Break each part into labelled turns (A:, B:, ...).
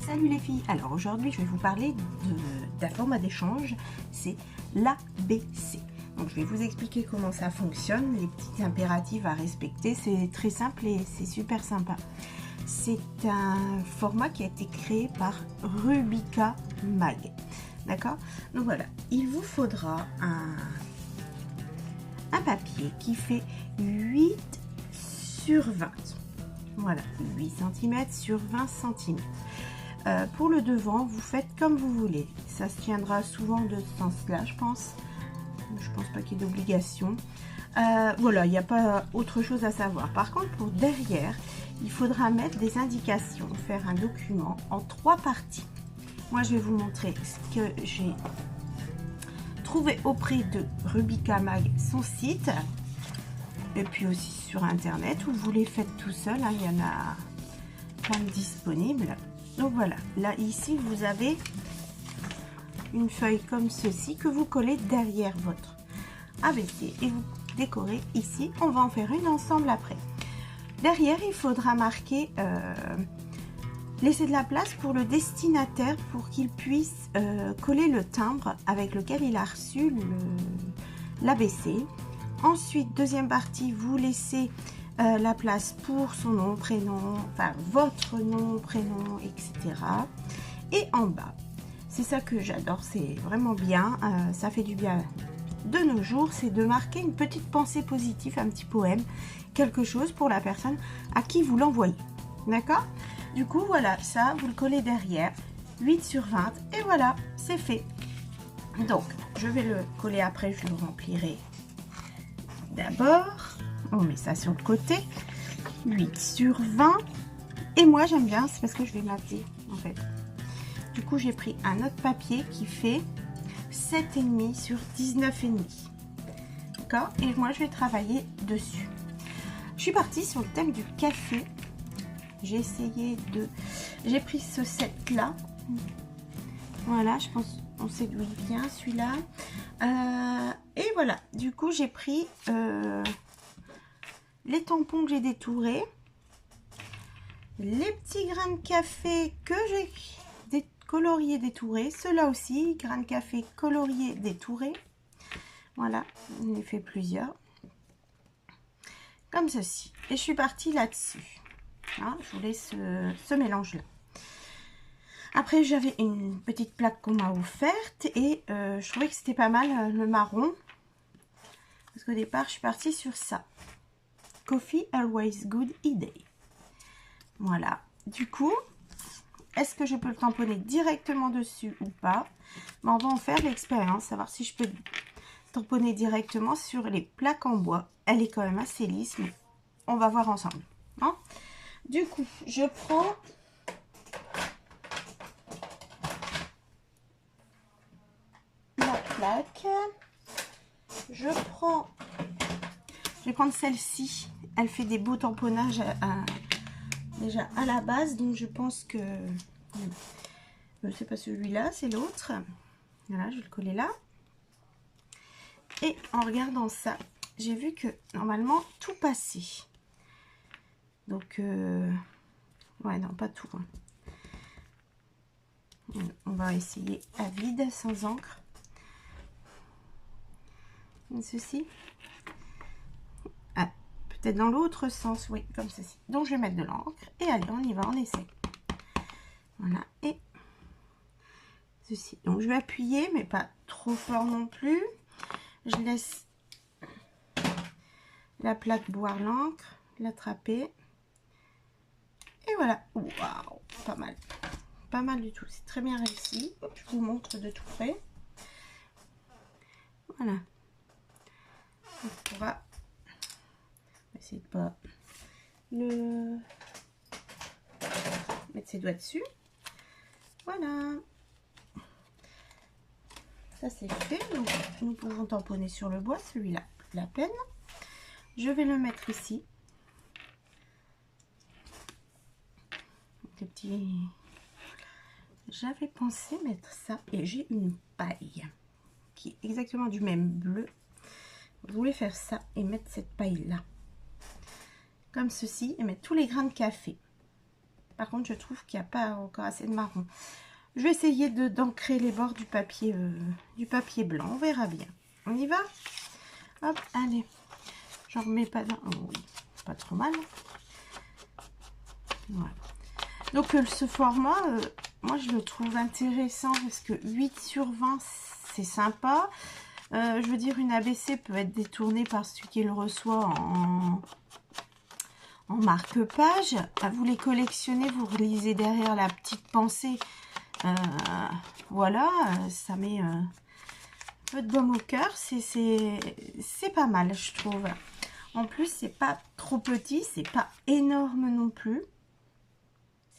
A: Salut les filles, alors aujourd'hui je vais vous parler d'un format d'échange, c'est l'ABC. Donc je vais vous expliquer comment ça fonctionne, les petits impératifs à respecter, c'est très simple et c'est super sympa. C'est un format qui a été créé par Rubika Mag, d'accord? Donc voilà, il vous faudra un papier qui fait 8 sur 20. Voilà, 8 cm sur 20 cm. Pour le devant, vous faites comme vous voulez. Ça se tiendra souvent de ce sens-là, je pense. Je pense pas qu'il y ait d'obligation. Voilà, il n'y a pas autre chose à savoir. Par contre, pour derrière, il faudra mettre des indications, faire un document en 3 parties. Moi, je vais vous montrer ce que j'ai trouvé auprès de Rubika Mag, son site. Et puis aussi sur internet, où vous les faites tout seul, hein, il y en a plein de disponibles. Donc voilà, là ici vous avez une feuille comme ceci que vous collez derrière votre ABC et vous décorez ici. On va en faire une ensemble après. Derrière, il faudra marquer, laisser de la place pour le destinataire pour qu'il puisse coller le timbre avec lequel il a reçu l'ABC. Ensuite, deuxième partie, vous laissez la place pour son nom, prénom, enfin votre nom, prénom, etc. Et en bas, c'est ça que j'adore, c'est vraiment bien, ça fait du bien de nos jours, c'est de marquer une petite pensée positive, un petit poème, quelque chose pour la personne à qui vous l'envoyez. D'accord? Du coup, voilà, ça, vous le collez derrière, 8 sur 20, et voilà, c'est fait. Donc, je vais le coller après, je le remplirai. D'abord, on met ça sur le côté, 8 sur 20, et moi j'aime bien, c'est parce que je vais mater en fait. Du coup, j'ai pris un autre papier qui fait 7,5 sur 19,5. D'accord? Et moi je vais travailler dessus. Je suis partie sur le thème du café. J'ai pris ce set là. Voilà, je pense on sait d'où il vient celui-là. Et voilà, du coup j'ai pris les tampons que j'ai détourés, les petits grains de café que j'ai coloriés détourés, ceux-là aussi, grains de café coloriés détourés. Voilà, j'en ai fait plusieurs, comme ceci. Et je suis partie là-dessus. Hein, je voulais ce mélange-là. Après, j'avais une petite plaque qu'on m'a offerte et je trouvais que c'était pas mal le marron. Parce qu'au départ, je suis partie sur ça. Coffee Always Good Day. Voilà. Du coup, est-ce que je peux le tamponner directement dessus ou pas? Mais on va en faire l'expérience, savoir si je peux tamponner directement sur les plaques en bois. Elle est quand même assez lisse, mais on va voir ensemble. Hein? Du coup, je prends... plaque. Je vais prendre celle-ci. Elle fait des beaux tamponnages déjà à la base, donc je pense que c'est pas celui-là, c'est l'autre. Voilà, je vais le coller là. Et en regardant ça, j'ai vu que normalement tout passait. Donc ouais, non, pas tout. Hein. On va essayer à vide, sans encre. Ceci. Ah, peut-être dans l'autre sens, oui, comme ceci. Donc je vais mettre de l'encre et allez, on y va, on essaie. Voilà, et ceci. Donc je vais appuyer, mais pas trop fort non plus. Je laisse la plaque boire l'encre, l'attraper. Et voilà. Waouh, pas mal. Pas mal du tout, c'est très bien réussi. Je vous montre de tout près. Voilà. On va essayer de pas mettre ses doigts dessus. Voilà. Ça c'est fait. Donc nous pouvons tamponner sur le bois, celui-là, la peine. Je vais le mettre ici. Des petits... J'avais pensé mettre ça et j'ai une paille qui est exactement du même bleu. Je voulais faire ça et mettre cette paille là comme ceci et mettre tous les grains de café. Par contre, je trouve qu'il n'y a pas encore assez de marron. Je vais essayer d'ancrer les bords du papier blanc. On verra bien. On y va? Hop, allez. J'en remets pas dans... Oh, oui, pas trop mal. Voilà. Donc, ce format, moi, je le trouve intéressant parce que 8 sur 20, c'est sympa. Je veux dire, une ABC peut être détournée par celui qui le reçoit en marque-page. Vous les collectionnez, vous relisez derrière la petite pensée. Voilà, ça met un peu de baume au cœur. C'est pas mal, je trouve. En plus, c'est pas trop petit, c'est pas énorme non plus.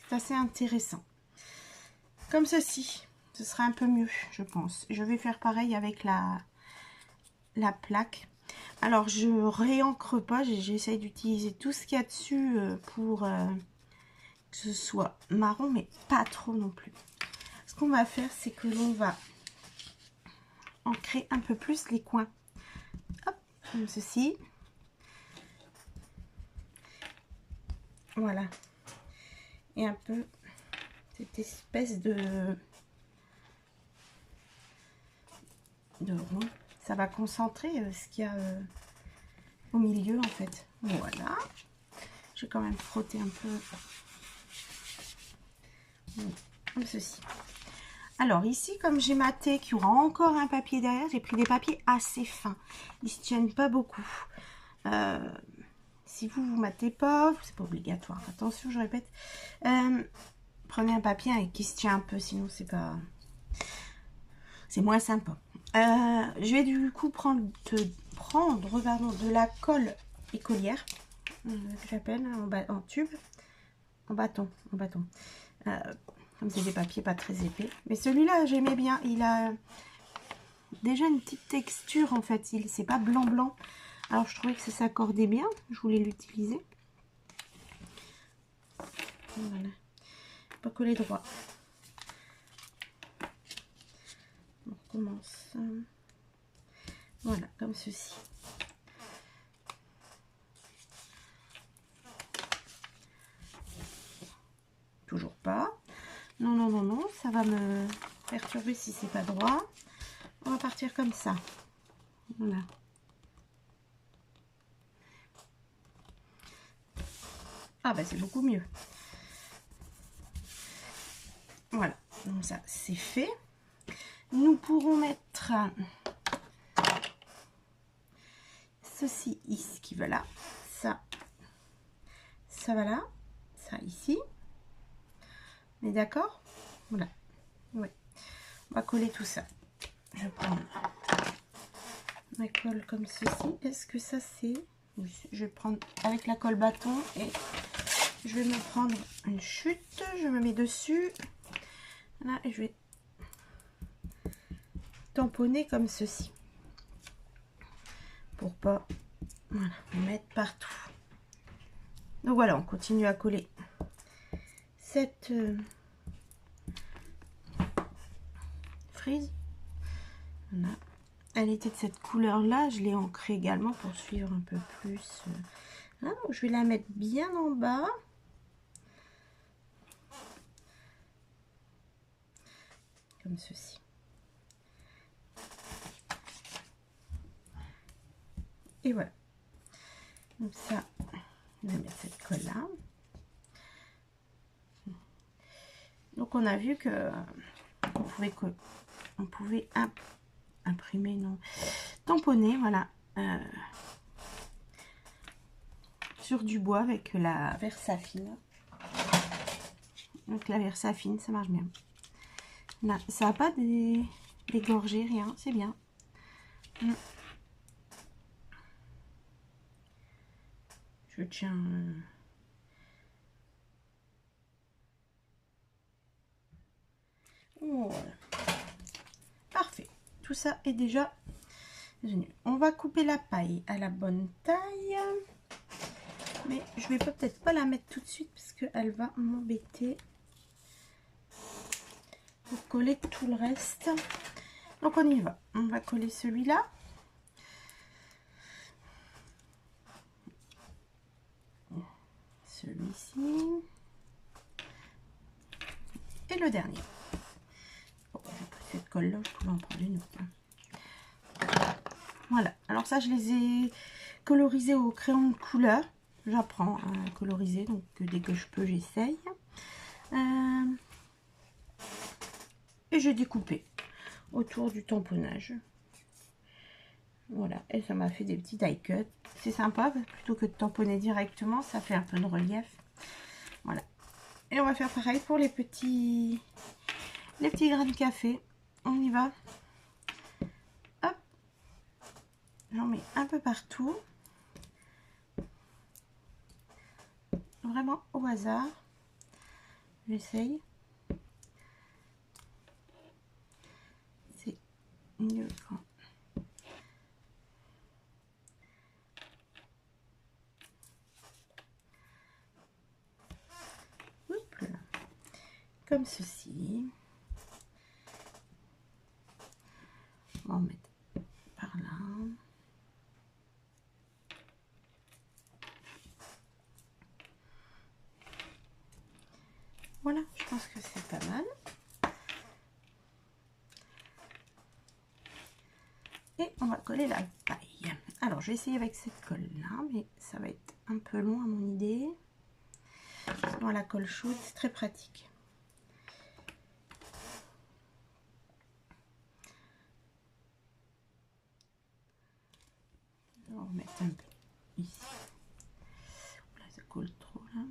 A: C'est assez intéressant. Comme ceci, ce sera un peu mieux, je pense. Je vais faire pareil avec la plaque. Alors, je réencre pas, j'essaye d'utiliser tout ce qu'il y a dessus pour que ce soit marron, mais pas trop non plus. Ce qu'on va faire, c'est que l'on va ancrer un peu plus les coins. Hop, comme ceci. Voilà. Et un peu cette espèce de rond. Ça va concentrer ce qu'il y a au milieu, en fait. Voilà. Je vais quand même frotter un peu. Comme ceci. Alors ici, comme j'ai maté qu'il y aura encore un papier derrière, j'ai pris des papiers assez fins. Ils se tiennent pas beaucoup. Si vous matez pas, c'est pas obligatoire. Attention, je répète. Prenez un papier qui se tient un peu, sinon c'est pas... C'est moins sympa. Je vais du coup prendre de la colle écolière, que j'appelle en tube, en bâton. Comme c'est des papiers pas très épais. Mais celui-là, j'aimais bien. Il a déjà une petite texture, en fait. C'est pas blanc. Alors, je trouvais que ça s'accordait bien. Je voulais l'utiliser. Voilà. Pas coller droit. On recommence. Voilà, comme ceci. Toujours pas. Non, ça va me perturber si c'est pas droit. On va partir comme ça. Voilà. Ah bah c'est beaucoup mieux. Voilà, donc ça c'est fait. Nous pourrons mettre ceci ici qui va là, ça va là, ça ici. On est d'accord? Voilà. Ouais. On va coller tout ça. Je vais prendre ma colle comme ceci. Est-ce que ça c'est... Oui, je vais prendre avec la colle bâton et je vais me prendre une chute. Je me mets dessus. Là, et je vais tamponner comme ceci. Pour pas mettre partout. Donc voilà, on continue à coller cette frise. Voilà. Elle était de cette couleur là, je l'ai ancrée également pour suivre un peu plus. Là, donc je vais la mettre bien en bas. Comme ceci. Et voilà. Donc ça, on va mettre cette colle là. Donc on a vu que on pouvait imprimer, non, tamponner, voilà, sur du bois avec la Versafine. Donc la Versafine, ça marche bien. Là, ça n'a pas dégorgé, rien, c'est bien. Je tiens... Voilà. Parfait. Tout ça est déjà venu. On va couper la paille à la bonne taille. Mais je vais peut-être pas la mettre tout de suite parce qu'elle va m'embêter pour coller tout le reste. Donc on y va. On va coller celui-là. Celui-ci. le dernier. Bon, j'ai pris cette colle là, je pouvais en prendre une autre. Voilà, alors ça je les ai colorisés au crayon de couleur. J'apprends à coloriser, donc dès que je peux j'essaye. Et j'ai découpé autour du tamponnage. Voilà, et ça m'a fait des petits die cuts. C'est sympa, plutôt que de tamponner directement, ça fait un peu de relief. Voilà. Et on va faire pareil pour les petits grains de café. On y va. Hop. J'en mets un peu partout. Vraiment au hasard. J'essaye. C'est mieux quand... Comme ceci. On va en mettre par là. Voilà, je pense que c'est pas mal. Et on va coller la paille. Alors, je vais essayer avec cette colle-là, mais ça va être un peu long à mon idée. Dans la colle chaude, c'est très pratique. On va remettre un peu ici. Là, ça colle trop là.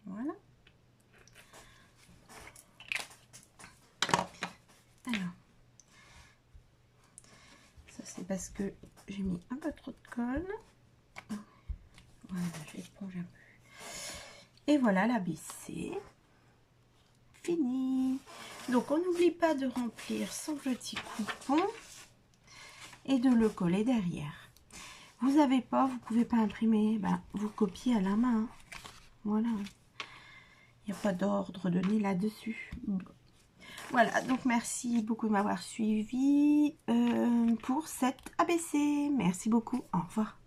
A: Voilà. Alors, ça c'est parce que j'ai mis un peu trop de colle. Voilà, j'éponge un peu. Et voilà, la baissée. Fini. Donc on n'oublie pas de remplir son petit coupon et de le coller derrière. Vous n'avez pas, vous pouvez pas imprimer, ben, vous copiez à la main. Voilà. Il n'y a pas d'ordre donné là-dessus. Voilà, donc merci beaucoup de m'avoir suivi pour cette ABC. Merci beaucoup, au revoir.